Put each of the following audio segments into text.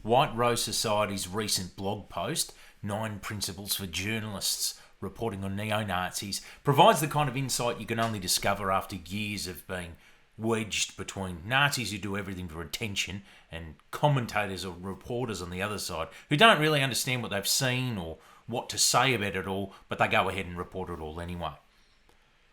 White Rose Society's recent blog post, 9 Principles for Journalists Reporting on Neo-Nazis, provides the kind of insight you can only discover after years of being wedged between Nazis who do everything for attention and commentators or reporters on the other side who don't really understand what they've seen or what to say about it all, but they go ahead and report it all anyway.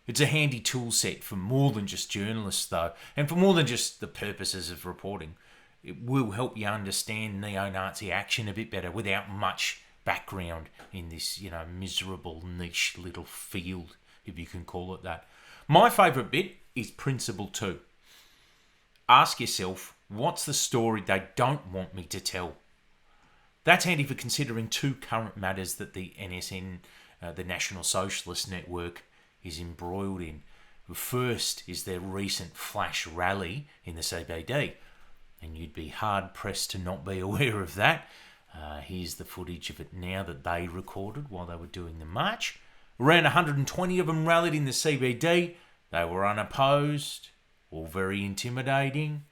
It's a handy tool set for more than just journalists though, and for more than just the purposes of reporting. It will help you understand neo-Nazi action a bit better without much background in this, miserable niche little field, if you can call it that. My favourite bit is Principle 2. Ask yourself, what's the story they don't want me to tell? That's handy for considering 2 current matters that the NSN, the National Socialist Network, is embroiled in. First is their recent flash rally in the CBD, and you'd be hard-pressed to not be aware of that. Here's the footage of it now that they recorded while they were doing the march. Around 120 of them rallied in the CBD. They were unopposed, all very intimidating.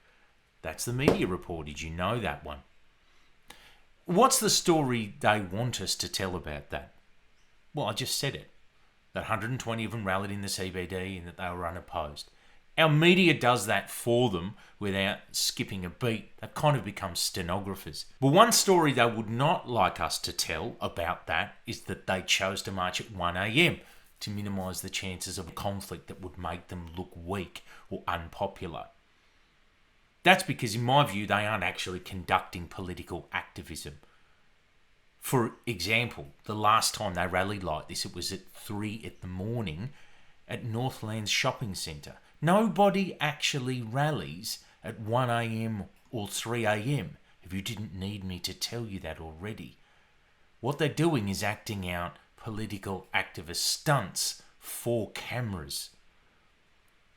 That's the media report. Did you know that one? What's the story they want us to tell about that? Well, I just said it. That 120 of them rallied in the CBD and that they were unopposed. Our media does that for them without skipping a beat. They kind of become stenographers. Well, one story they would not like us to tell about that is that they chose to march at 1 a.m. to minimise the chances of a conflict that would make them look weak or unpopular. That's because, in my view, they aren't actually conducting political activism. For example, the last time they rallied like this, it was at 3 a.m. at Northlands Shopping Centre. Nobody actually rallies at 1 a.m. or 3 a.m. if you didn't need me to tell you that already. What they're doing is acting out political activist stunts for cameras.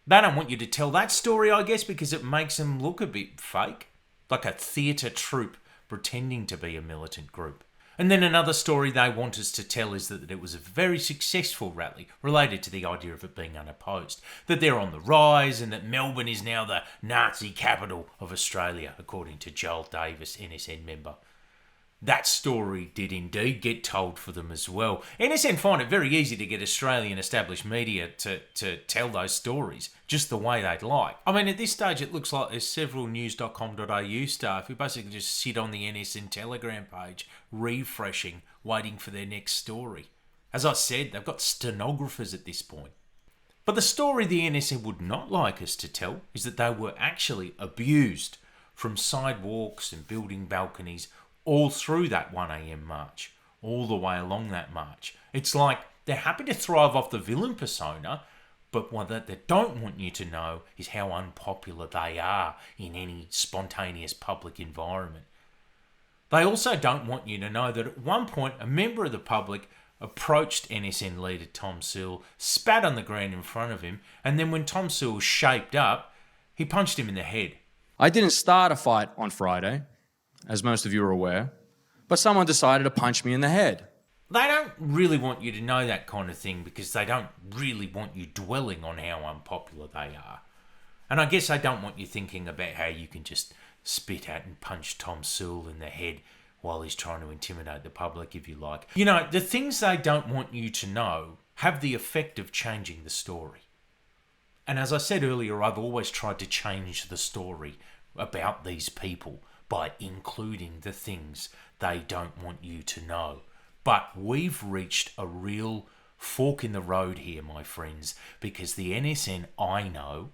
They don't want you to tell that story, I guess, because it makes them look a bit fake, like a theatre troupe pretending to be a militant group. And then another story they want us to tell is that it was a very successful rally related to the idea of it being unopposed, that they're on the rise and that Melbourne is now the Nazi capital of Australia, according to Joel Davis, NSN member. That story did indeed get told for them as well. NSN find it very easy to get Australian established media to tell those stories just the way they'd like. I mean, at this stage, it looks like there's several news.com.au staff who basically just sit on the NSN Telegram page, refreshing, waiting for their next story. As I said, they've got stenographers at this point. But the story the NSN would not like us to tell is that they were actually abused from sidewalks and building balconies all through that 1 a.m. march, all the way along that march. It's like they're happy to thrive off the villain persona, but what they don't want you to know is how unpopular they are in any spontaneous public environment. They also don't want you to know that at one point a member of the public approached NSN leader Tom Sewell, spat on the ground in front of him, and then when Tom Sewell shaped up, he punched him in the head. I didn't start a fight on Friday, as most of you are aware, but someone decided to punch me in the head. They don't really want you to know that kind of thing because they don't really want you dwelling on how unpopular they are. And I guess they don't want you thinking about how you can just spit at and punch Tom Sewell in the head while he's trying to intimidate the public, if you like. You know, the things they don't want you to know have the effect of changing the story. And as I said earlier, I've always tried to change the story about these people by including the things they don't want you to know. But we've reached a real fork in the road here, my friends, because the NSN I know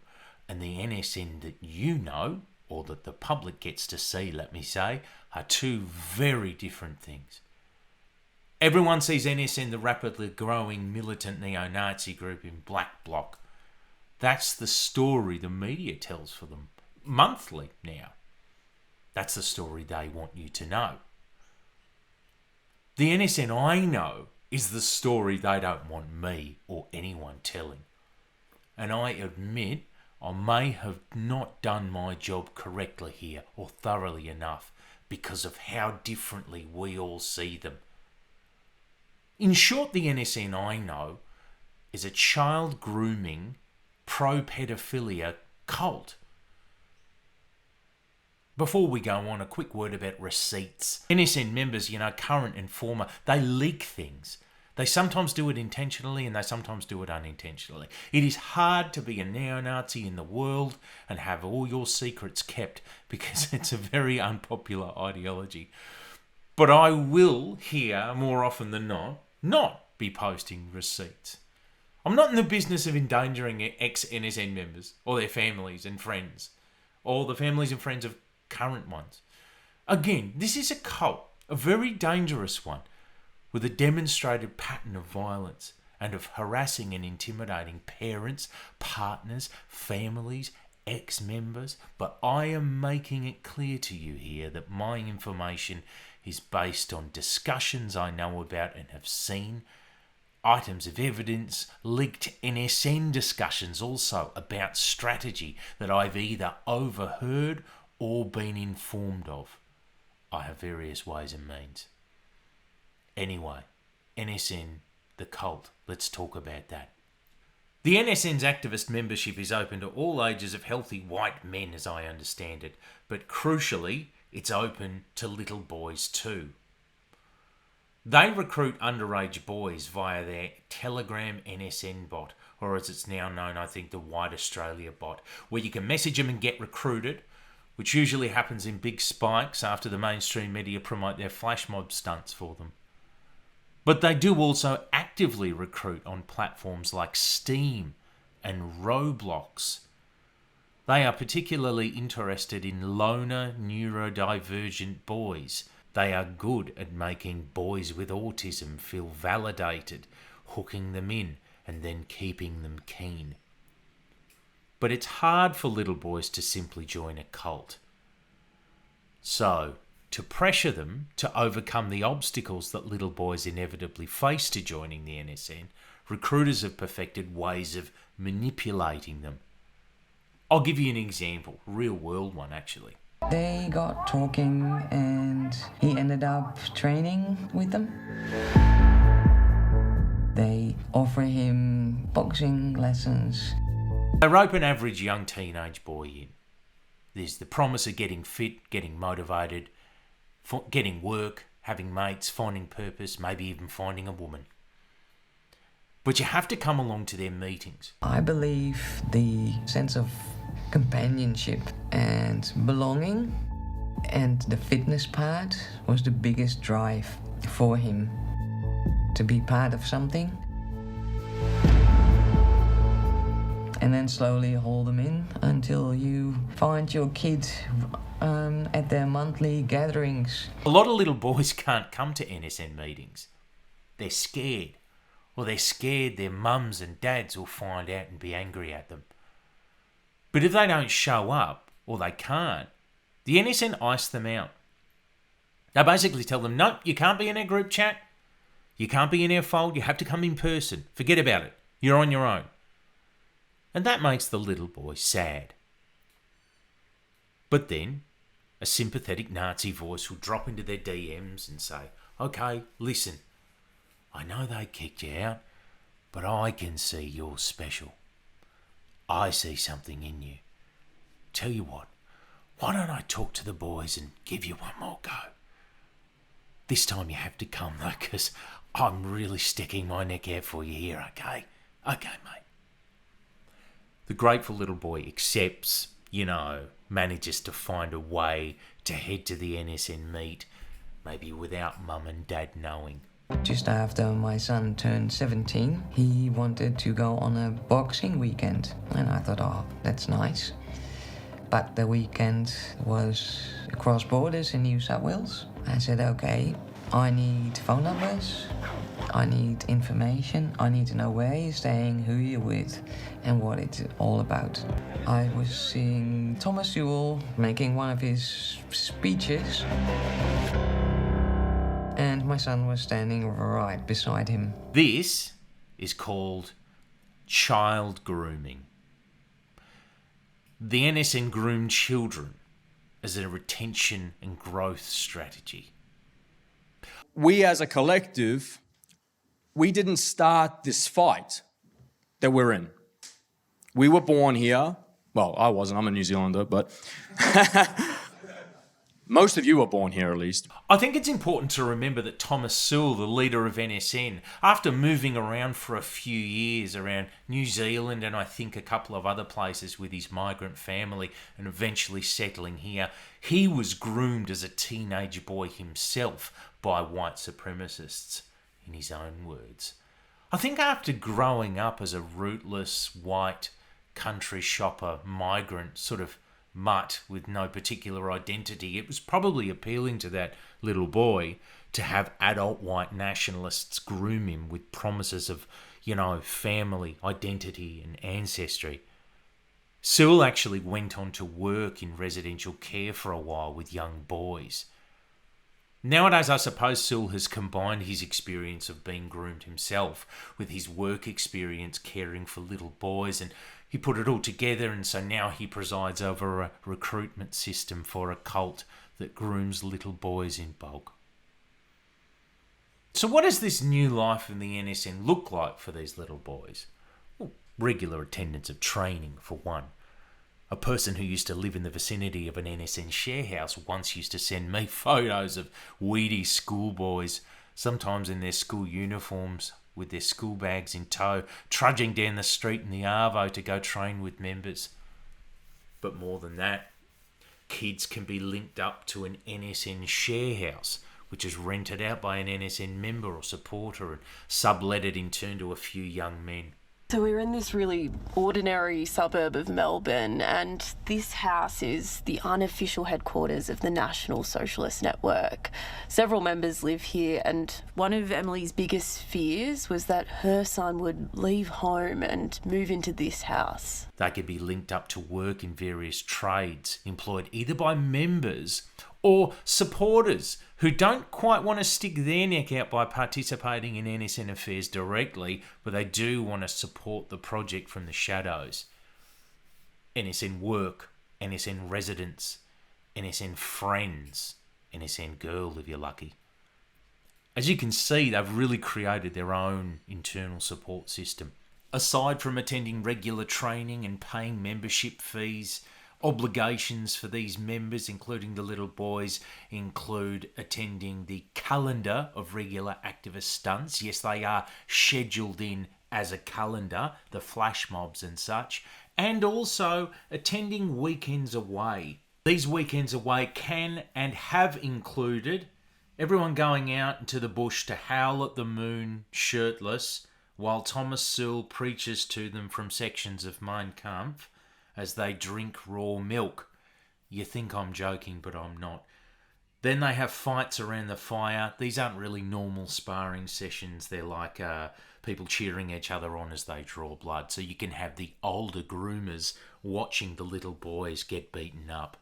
and the NSN that you know, or that the public gets to see, let me say, are 2 very different things. Everyone sees NSN, the rapidly growing militant neo-Nazi group in Black Bloc. That's the story the media tells for them monthly now. That's the story they want you to know. The NSN I know is the story they don't want me or anyone telling. And I admit I may have not done my job correctly here or thoroughly enough because of how differently we all see them. In short, the NSN I know is a child-grooming, pro-pedophilia cult. Before we go on, a quick word about receipts. NSN members, current and former, they leak things. They sometimes do it intentionally and they sometimes do it unintentionally. It is hard to be a neo-Nazi in the world and have all your secrets kept because it's a very unpopular ideology. But I will here, more often than not be posting receipts. I'm not in the business of endangering ex-NSN members or their families and friends, or the families and friends of current ones. Again, this is a cult, a very dangerous one, with a demonstrated pattern of violence and of harassing and intimidating parents, partners, families, ex-members. But I am making it clear to you here that my information is based on discussions I know about and have seen, items of evidence, leaked NSN discussions also about strategy that I've either overheard or been informed of. I have various ways and means. Anyway, NSN, the cult, let's talk about that. The NSN's activist membership is open to all ages of healthy white men, as I understand it, but crucially, it's open to little boys too. They recruit underage boys via their Telegram NSN bot, or as it's now known, I think, the White Australia bot, where you can message them and get recruited, which usually happens in big spikes after the mainstream media promote their flash mob stunts for them. But they do also actively recruit on platforms like Steam and Roblox. They are particularly interested in loner, neurodivergent boys. They are good at making boys with autism feel validated, hooking them in and then keeping them keen. But it's hard for little boys to simply join a cult. So, to pressure them to overcome the obstacles that little boys inevitably face to joining the NSN, recruiters have perfected ways of manipulating them. I'll give you an example, real world one actually. They got talking and he ended up training with them. They offer him boxing lessons. They rope an average young teenage boy in. There's the promise of getting fit, getting motivated, getting work, having mates, finding purpose, maybe even finding a woman. But you have to come along to their meetings. I believe the sense of companionship and belonging and the fitness part was the biggest drive for him to be part of something. And then slowly hold them in until you find your kid at their monthly gatherings. A lot of little boys can't come to NSN meetings. They're scared. Or they're scared their mums and dads will find out and be angry at them. But if they don't show up, or they can't, the NSN ice them out. They basically tell them, nope, you can't be in our group chat. You can't be in our fold. You have to come in person. Forget about it. You're on your own. And that makes the little boy sad. But then, a sympathetic Nazi voice will drop into their DMs and say, okay, listen, I know they kicked you out, but I can see you're special. I see something in you. Tell you what, why don't I talk to the boys and give you one more go? This time you have to come though, because I'm really sticking my neck out for you here, okay? Okay, mate. The grateful little boy accepts, manages to find a way to head to the NSN meet, maybe without mum and dad knowing. Just after my son turned 17, he wanted to go on a boxing weekend. And I thought, oh, that's nice. But the weekend was across borders in New South Wales. I said, okay, I need phone numbers. I need information. I need to know where you're staying, who you're with, and what it's all about. I was seeing Thomas Sewell making one of his speeches, and my son was standing right beside him. This is called child-grooming. The NSN groomed children as a retention and growth strategy. We as a collective, we didn't start this fight that we're in. We were born here. Well, I wasn't. I'm a New Zealander, but Most of you were born here, at least. I think it's important to remember that Thomas Sewell, the leader of NSN, after moving around for a few years around New Zealand and I think a couple of other places with his migrant family and eventually settling here, he was groomed as a teenage boy himself by white supremacists, in his own words. I think after growing up as a rootless, white, country shopper, migrant, sort of mutt with no particular identity, it was probably appealing to that little boy to have adult white nationalists groom him with promises of, family, identity and ancestry. Sewell actually went on to work in residential care for a while with young boys. Nowadays, I suppose Sewell has combined his experience of being groomed himself with his work experience caring for little boys, and he put it all together, and so now he presides over a recruitment system for a cult that grooms little boys in bulk. So what does this new life in the NSN look like for these little boys? Well, regular attendance of training, for one. A person who used to live in the vicinity of an NSN sharehouse once used to send me photos of weedy schoolboys, sometimes in their school uniforms, with their school bags in tow, trudging down the street in the Arvo to go train with members. But more than that, kids can be linked up to an NSN sharehouse, which is rented out by an NSN member or supporter and subletted in turn to a few young men. So we're in this really ordinary suburb of Melbourne, and this house is the unofficial headquarters of the National Socialist Network. Several members live here, and one of Emily's biggest fears was that her son would leave home and move into this house. They could be linked up to work in various trades, employed either by members or supporters who don't quite want to stick their neck out by participating in NSN affairs directly, but they do want to support the project from the shadows. NSN work, NSN residents, NSN friends, NSN girl if you're lucky. As you can see, they've really created their own internal support system. Aside from attending regular training and paying membership fees, obligations for these members, including the little boys, include attending the calendar of regular activist stunts. Yes, they are scheduled in as a calendar, the flash mobs and such, and also attending weekends away. These weekends away can and have included everyone going out into the bush to howl at the moon shirtless while Thomas Sewell preaches to them from sections of Mein Kampf as they drink raw milk. You think I'm joking, but I'm not. Then they have fights around the fire. These aren't really normal sparring sessions. They're like people cheering each other on as they draw blood. So you can have the older groomers watching the little boys get beaten up.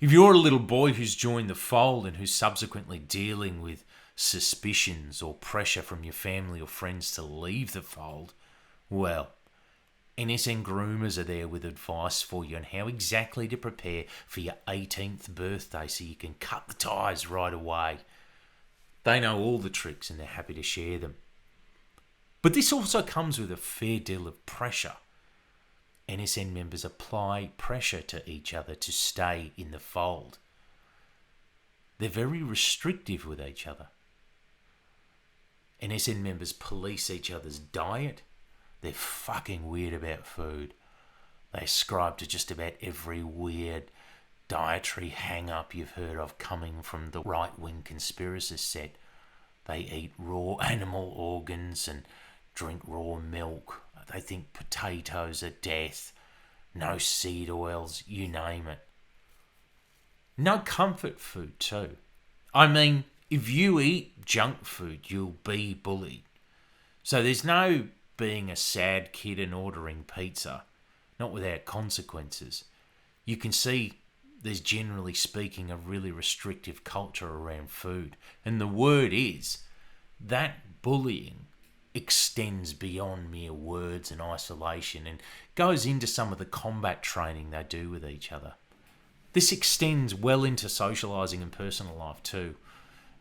If you're a little boy who's joined the fold and who's subsequently dealing with suspicions or pressure from your family or friends to leave the fold, well, NSN groomers are there with advice for you on how exactly to prepare for your 18th birthday so you can cut the ties right away. They know all the tricks and they're happy to share them. But this also comes with a fair deal of pressure. NSN members apply pressure to each other to stay in the fold. They're very restrictive with each other. NSN members police each other's diet. They're fucking weird about food. They ascribe to just about every weird dietary hang-up you've heard of coming from the right-wing conspiracist set. They eat raw animal organs and drink raw milk. They think potatoes are death. No seed oils, you name it. No comfort food too. I mean, if you eat junk food, you'll be bullied. So there's no being a sad kid and ordering pizza, not without consequences. You can see there's generally speaking a really restrictive culture around food. And the word is that bullying extends beyond mere words and isolation and goes into some of the combat training they do with each other. This extends well into socialising and personal life too.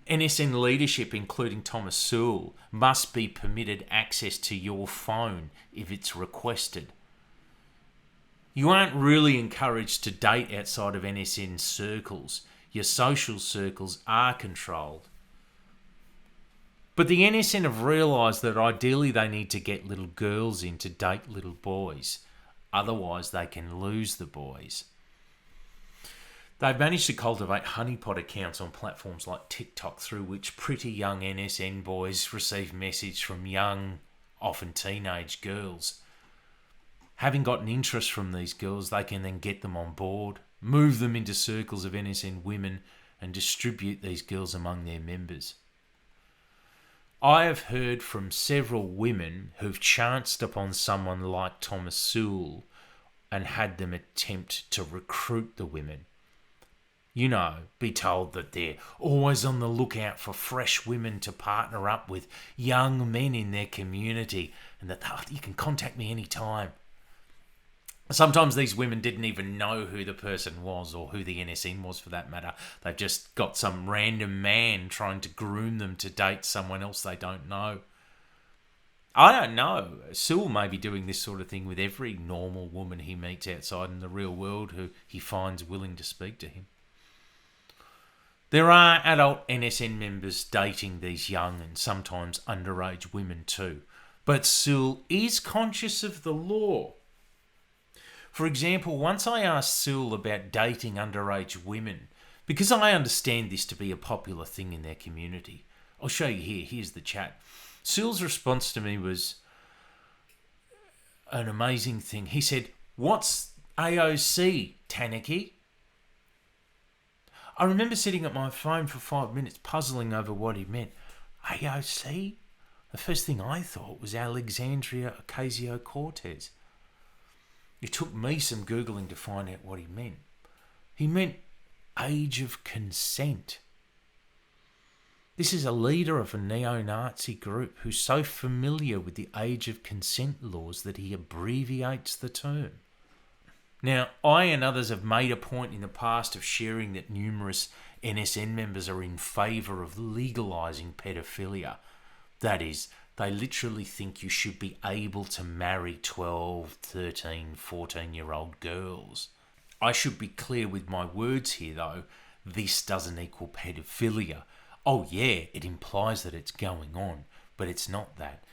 NSN leadership, including Thomas Sewell, must be permitted access to your phone if it's requested. You aren't really encouraged to date outside of NSN circles. Your social circles are controlled. But the NSN have realised that ideally they need to get little girls in to date little boys. Otherwise they can lose the boys. They've managed to cultivate honeypot accounts on platforms like TikTok through which pretty young NSN boys receive message from young, often teenage girls. Having gotten interest from these girls, they can then get them on board, move them into circles of NSN women and distribute these girls among their members. I have heard from several women who've chanced upon someone like Thomas Sewell and had them attempt to recruit the women. You know, be told that they're always on the lookout for fresh women to partner up with young men in their community and that you can contact me anytime. Sometimes these women didn't even know who the person was or who the NSN was for that matter. They've just got some random man trying to groom them to date someone else they don't know. I don't know. Sewell may be doing this sort of thing with every normal woman he meets outside in the real world who he finds willing to speak to him. There are adult NSN members dating these young and sometimes underage women too. But Sewell is conscious of the law. For example, once I asked Sewell about dating underage women, because I understand this to be a popular thing in their community. I'll show you here. Here's the chat. Sewell's response to me was an amazing thing. He said, "What's AOC, Taniki?" I remember sitting at my phone for 5 minutes puzzling over what he meant. AOC? The first thing I thought was Alexandria Ocasio-Cortez. It took me some Googling to find out what he meant. He meant age of consent. This is a leader of a neo-Nazi group who's so familiar with the age of consent laws that he abbreviates the term. Now, I and others have made a point in the past of sharing that numerous NSN members are in favour of legalising pedophilia. That is, they literally think you should be able to marry 12, 13, 14-year-old girls. I should be clear with my words here, though. This doesn't equal pedophilia. Oh yeah, it implies that it's going on, but it's not that.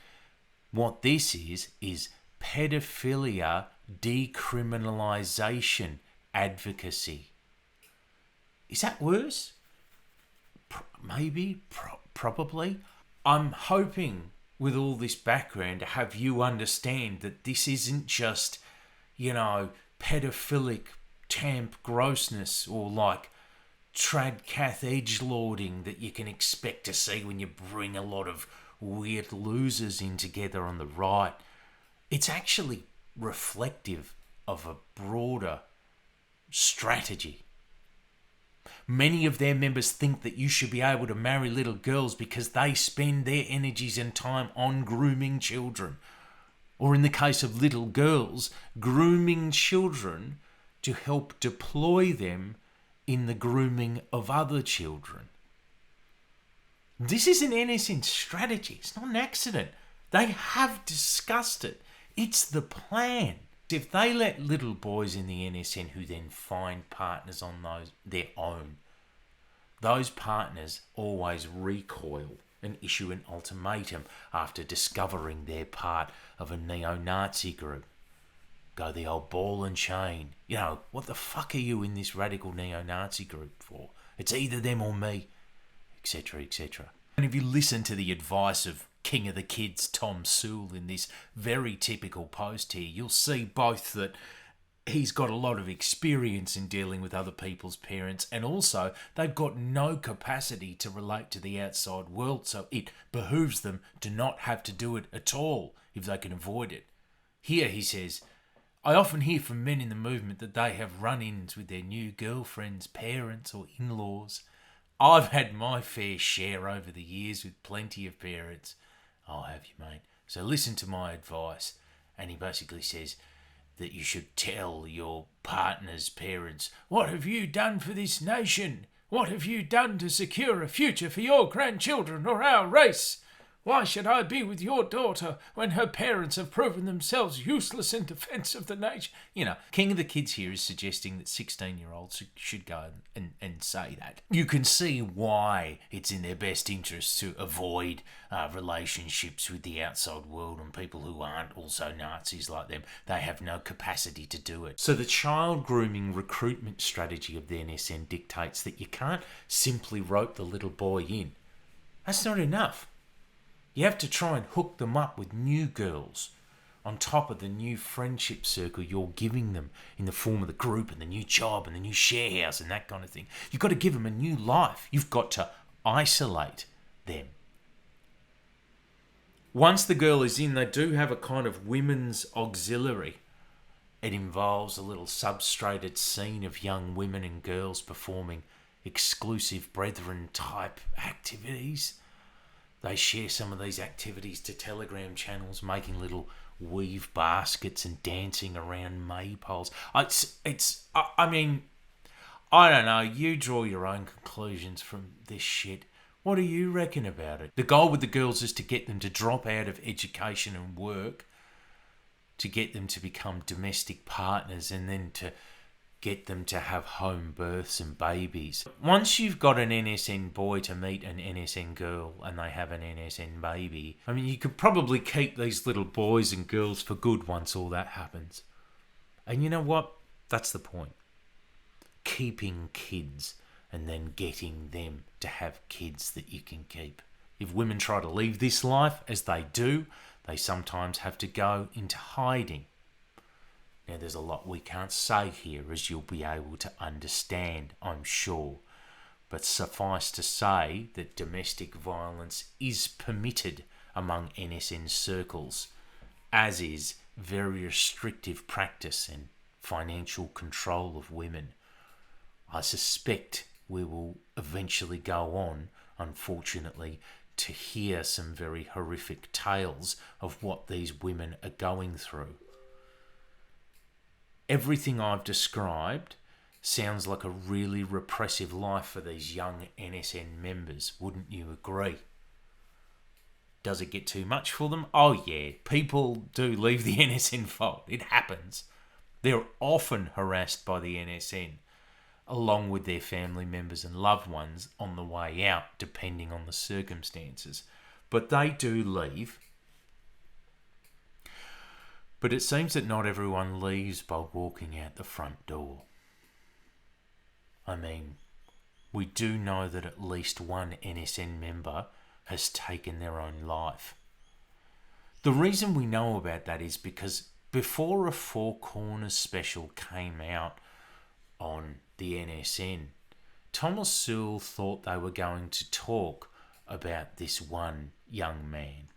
What this is pedophilia decriminalisation advocacy. Is that worse? Maybe, probably. I'm hoping with all this background to have you understand that this isn't just, pedophilic tamp grossness or like tradcath edgelording that you can expect to see when you bring a lot of weird losers in together on the right. It's actually reflective of a broader strategy. Many of their members think that you should be able to marry little girls because they spend their energies and time on grooming children. Or in the case of little girls, grooming children to help deploy them in the grooming of other children. This is an NSN strategy. It's not an accident. They have discussed it. It's the plan. If they let little boys in the NSN who then find partners on their own, those partners always recoil and issue an ultimatum after discovering they're part of a neo-Nazi group. Go the old ball and chain. What the fuck are you in this radical neo-Nazi group for? It's either them or me, etc., etc. And if you listen to the advice of King of the Kids Tom Sewell in this very typical post here, you'll see both that he's got a lot of experience in dealing with other people's parents, and also they've got no capacity to relate to the outside world, so it behooves them to not have to do it at all if they can avoid it. Here he says, I often hear from men in the movement that they have run-ins with their new girlfriends, parents or in-laws. I've had my fair share over the years with plenty of parents. I'll have you, mate. So listen to my advice. And he basically says that you should tell your partner's parents, what have you done for this nation? What have you done to secure a future for your grandchildren or our race? Why should I be with your daughter when her parents have proven themselves useless in defence of the nation? You know, King of the Kids here is suggesting that 16-year-olds should go and say that. You can see why it's in their best interest to avoid relationships with the outside world and people who aren't also Nazis like them. They have no capacity to do it. So the child grooming recruitment strategy of the NSN dictates that you can't simply rope the little boy in. That's not enough. You have to try and hook them up with new girls on top of the new friendship circle you're giving them in the form of the group and the new job and the new share house and that kind of thing. You've got to give them a new life. You've got to isolate them. Once the girl is in, they do have a kind of women's auxiliary. It involves a little substrated scene of young women and girls performing exclusive brethren type activities. They share some of these activities to Telegram channels, making little weave baskets and dancing around maypoles. I mean, I don't know. You draw your own conclusions from this shit. What do you reckon about it? The goal with the girls is to get them to drop out of education and work, to get them to become domestic partners, and then to get them to have home births and babies. Once you've got an NSN boy to meet an NSN girl and they have an NSN baby, I mean, you could probably keep these little boys and girls for good once all that happens. And you know what? That's the point. Keeping kids and then getting them to have kids that you can keep. If women try to leave this life, as they do, they sometimes have to go into hiding. Now, there's a lot we can't say here, as you'll be able to understand, I'm sure. But suffice to say that domestic violence is permitted among NSN circles, as is very restrictive practice and financial control of women. I suspect we will eventually go on, unfortunately, to hear some very horrific tales of what these women are going through. Everything I've described sounds like a really repressive life for these young NSN members, wouldn't you agree? Does it get too much for them? Oh yeah, people do leave the NSN fold. It happens. They're often harassed by the NSN, along with their family members and loved ones on the way out, depending on the circumstances. But they do leave. But it seems that not everyone leaves by walking out the front door. I mean, we do know that at least one NSN member has taken their own life. The reason we know about that is because before a Four Corners special came out on the NSN, Thomas Sewell thought they were going to talk about this one young man.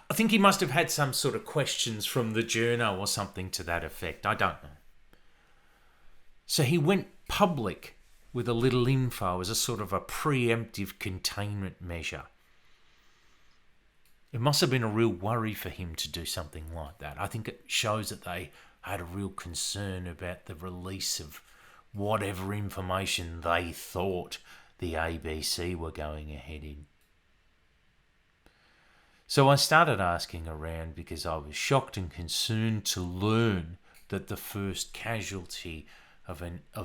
I think he must have had some sort of questions from the journo or something to that effect. I don't know. So he went public with a little info as a sort of a preemptive containment measure. It must have been a real worry for him to do something like that. I think it shows that they had a real concern about the release of whatever information they thought the ABC were going ahead in. So I started asking around because I was shocked and concerned to learn that the first casualty of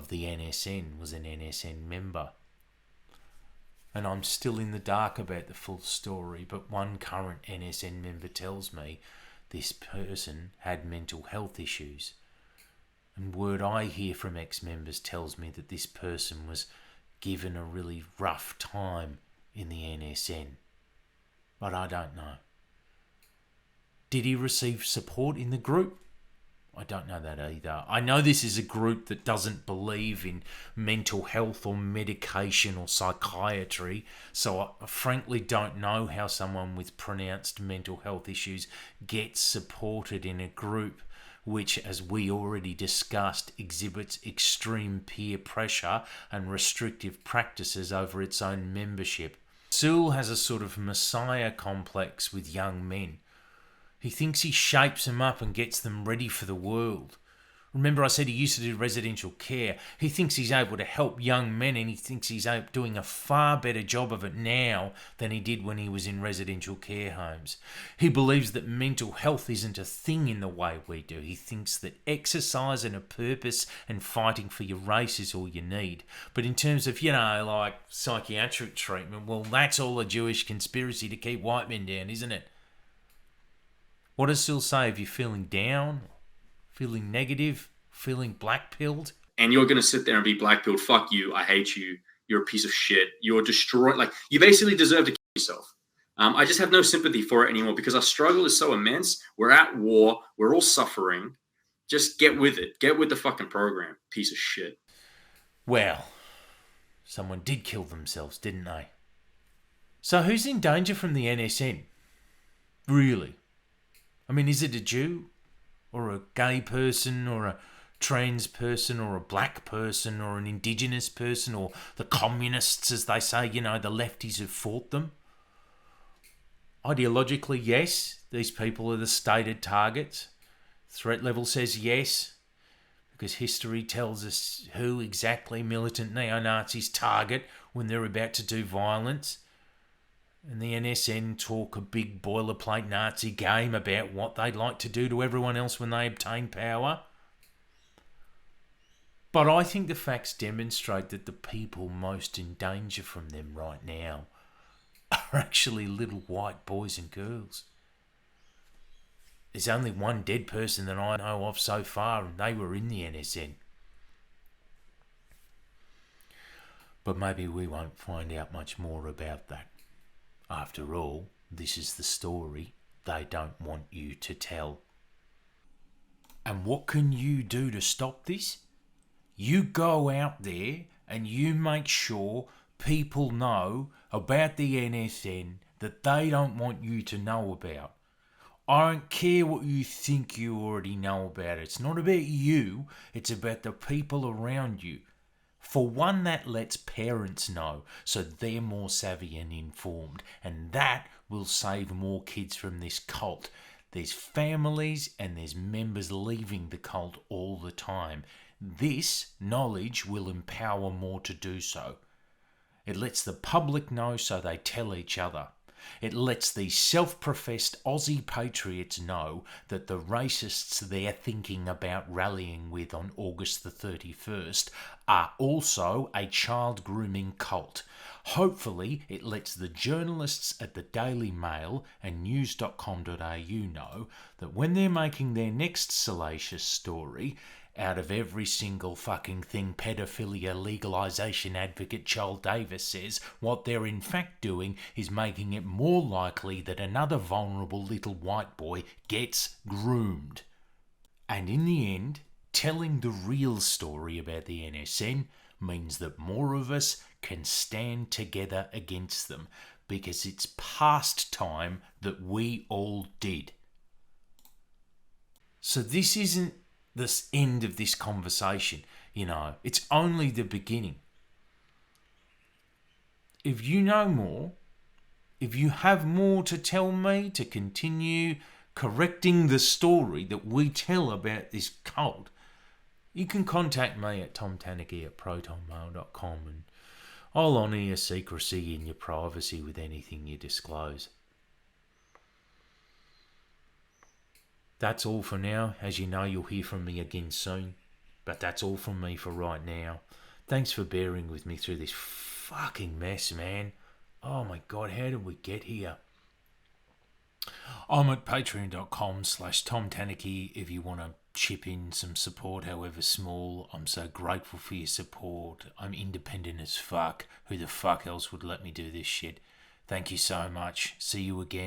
the NSN was an NSN member. And I'm still in the dark about the full story, but one current NSN member tells me this person had mental health issues. And word I hear from ex-members tells me that this person was given a really rough time in the NSN. But I don't know. Did he receive support in the group? I don't know that either. I know this is a group that doesn't believe in mental health or medication or psychiatry, so I frankly don't know how someone with pronounced mental health issues gets supported in a group which, as we already discussed, exhibits extreme peer pressure and restrictive practices over its own membership. Sewell has a sort of messiah complex with young men. He thinks he shapes them up and gets them ready for the world, Remember I said he used to do residential care. He thinks he's able to help young men, and he thinks he's doing a far better job of it now than he did when he was in residential care homes. He believes that mental health isn't a thing in the way we do. He thinks that exercise and a purpose and fighting for your race is all you need. But in terms of, like psychiatric treatment, well, that's all a Jewish conspiracy to keep white men down, isn't it? What does Sil say if you're feeling down, feeling negative, feeling black-pilled? And you're going to sit there and be black-pilled. Fuck you. I hate you. You're a piece of shit. You're destroyed. Like, you basically deserve to kill yourself. I just have no sympathy for it anymore because our struggle is so immense. We're at war. We're all suffering. Just get with it. Get with the fucking program. Piece of shit. Well, someone did kill themselves, didn't they? So who's in danger from the NSN? Really? I mean, is it a Jew? Or a gay person? Or a trans person? Or a black person? Or an indigenous person? Or the communists, as they say, the lefties who fought them? Ideologically, yes, these people are the stated targets. Threat level says yes, because history tells us who exactly militant neo-Nazis target when they're about to do violence. And the NSN talk a big boilerplate Nazi game about what they'd like to do to everyone else when they obtain power. But I think the facts demonstrate that the people most in danger from them right now are actually little white boys and girls. There's only one dead person that I know of so far, and they were in the NSN. But maybe we won't find out much more about that. After all, this is the story they don't want you to tell. And what can you do to stop this? You go out there and you make sure people know about the NSN that they don't want you to know about. I don't care what you think you already know about it. It's not about you, it's about the people around you. For one, that lets parents know, so they're more savvy and informed, and that will save more kids from this cult. There's families and there's members leaving the cult all the time. This knowledge will empower more to do so. It lets the public know so they tell each other. It lets these self-professed Aussie patriots know that the racists they're thinking about rallying with on August the 31st are also a child-grooming cult. Hopefully, it lets the journalists at the Daily Mail and news.com.au know that when they're making their next salacious story, out of every single fucking thing pedophilia legalisation advocate Charles Davis says, what they're in fact doing is making it more likely that another vulnerable little white boy gets groomed. And in the end, telling the real story about the NSN means that more of us can stand together against them, because it's past time that we all did. So this isn't the end of this conversation, it's only the beginning. If you know more, if you have more to tell me to continue correcting the story that we tell about this cult, you can contact me at tomtanuki@protonmail.com, and I'll honour your secrecy and your privacy with anything you disclose. That's all for now. As you know, you'll hear from me again soon. But that's all from me for right now. Thanks for bearing with me through this fucking mess, man. Oh my God, how did we get here? I'm at patreon.com/TomTanuki if you want to chip in some support, however small. I'm so grateful for your support. I'm independent as fuck. Who the fuck else would let me do this shit? Thank you so much. See you again.